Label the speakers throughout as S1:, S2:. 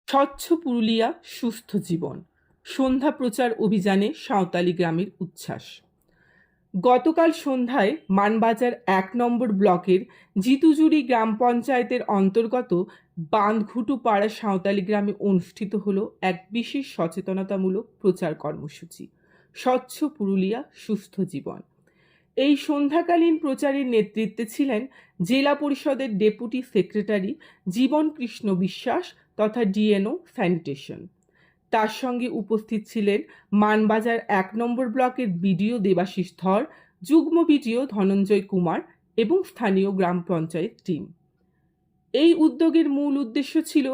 S1: স্বচ্ছ পুরুলিয়া সুস্থ জীবন সন্ধ্যা প্রচার অভিযানে সাঁওতালি গ্রামের উচ্ছ্বাস। গতকাল সন্ধ্যায় মানবাজার ১ নম্বর ব্লকের জিতুজুড়ি গ্রাম পঞ্চায়েতের অন্তর্গত বাঁধঘুটু পাড়া সাঁওতালি গ্রামে অনুষ্ঠিত হলো এক বিশেষ সচেতনতামূলক প্রচার কর্মসূচি স্বচ্ছ পুরুলিয়া সুস্থ জীবন। এই সন্ধ্যাকালীন প্রচারের নেতৃত্বে ছিলেন জেলা পরিষদের ডেপুটি সেক্রেটারি জীবন কৃষ্ণ বিশ্বাস তথা ডিএনও স্যানিটেশন। তার সঙ্গে উপস্থিত ছিলেন মানবাজার ১ নম্বর ব্লকের বিডিও দেবাশিস ধর, যুগ্ম বিডিও ধনঞ্জয় কুমার এবং স্থানীয় গ্রাম পঞ্চায়েত টিম। এই উদ্যোগের মূল উদ্দেশ্য ছিল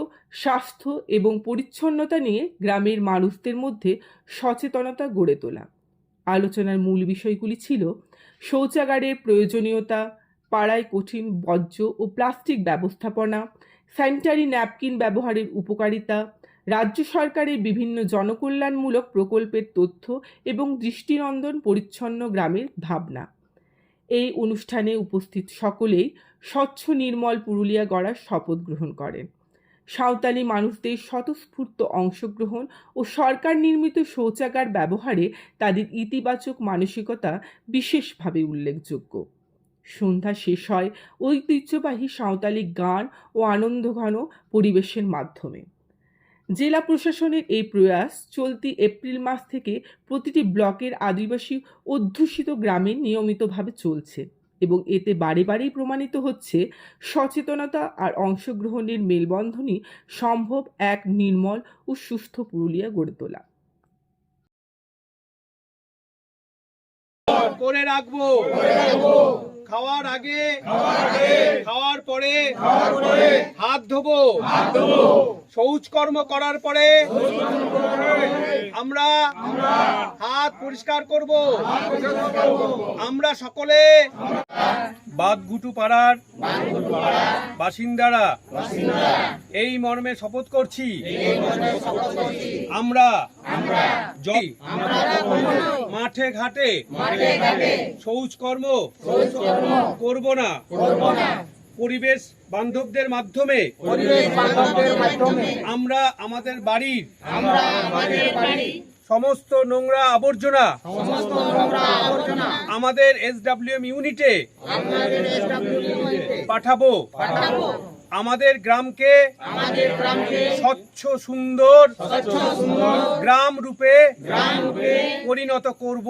S1: স্বাস্থ্য এবং পরিচ্ছন্নতা নিয়ে গ্রামের মানুষদের মধ্যে সচেতনতা গড়ে তোলা। আলোচনার মূল বিষয়গুলি ছিল শৌচাগারের প্রয়োজনীয়তা, পাড়ায় কঠিন বর্জ্য ও প্লাস্টিক ব্যবস্থাপনা, স্যানিটারি ন্যাপকিন ব্যবহারের উপকারিতা, রাজ্য সরকারের বিভিন্ন জনকল্যাণমূলক প্রকল্পের তথ্য এবং দৃষ্টিনন্দন পরিচ্ছন্ন গ্রামের ভাবনা। এই অনুষ্ঠানে উপস্থিত সকলেই স্বচ্ছ নির্মল পুরুলিয়া গড়ার শপথ গ্রহণ করেন। সাঁওতালি মানুষদের স্বতঃস্ফূর্ত অংশগ্রহণ ও সরকার নির্মিত শৌচাগার ব্যবহারে তাদের ইতিবাচক মানসিকতা বিশেষভাবে উল্লেখযোগ্য। সন্ধ্যা শেষ হয় ঐতিহ্যবাহী সাঁওতালি গান ও আনন্দঘন পরিবেশের মাধ্যমে। জেলা প্রশাসনের এই প্রয়াস চলতি এপ্রিল মাস থেকে প্রতিটি ব্লকের আদিবাসী অধ্যুষিত গ্রামে নিয়মিতভাবে চলছে এবং এতে বারে বারেই প্রমাণিত হচ্ছে সচেতনতা আর অংশগ্রহণের মেলবন্ধনই সম্ভব এক নির্মল ও সুস্থ পুরুলিয়া গড়ে তোলা।
S2: করে রাখবো খাওয়ার আগে খাওয়ার পরে হাত ধোবো, শৌচকর্ম করার পরে আমরা হাত পরিষ্কার করব। আমরা সকলে বাঁধঘুটু পাড়ার বাসিন্দারা এই মর্মে শপথ করছি, আমরা মাঠে ঘাটে শৌচকর্ম করব না। পরিবেশ বান্ধবদের মাধ্যমে আমরা আমাদের বাড়ির সমস্ত নোংরা আবর্জনা আমাদের SWM ইউনিটে পাঠাবো। আমাদের গ্রামকে স্বচ্ছ সুন্দর গ্রাম রূপে পরিণত করব।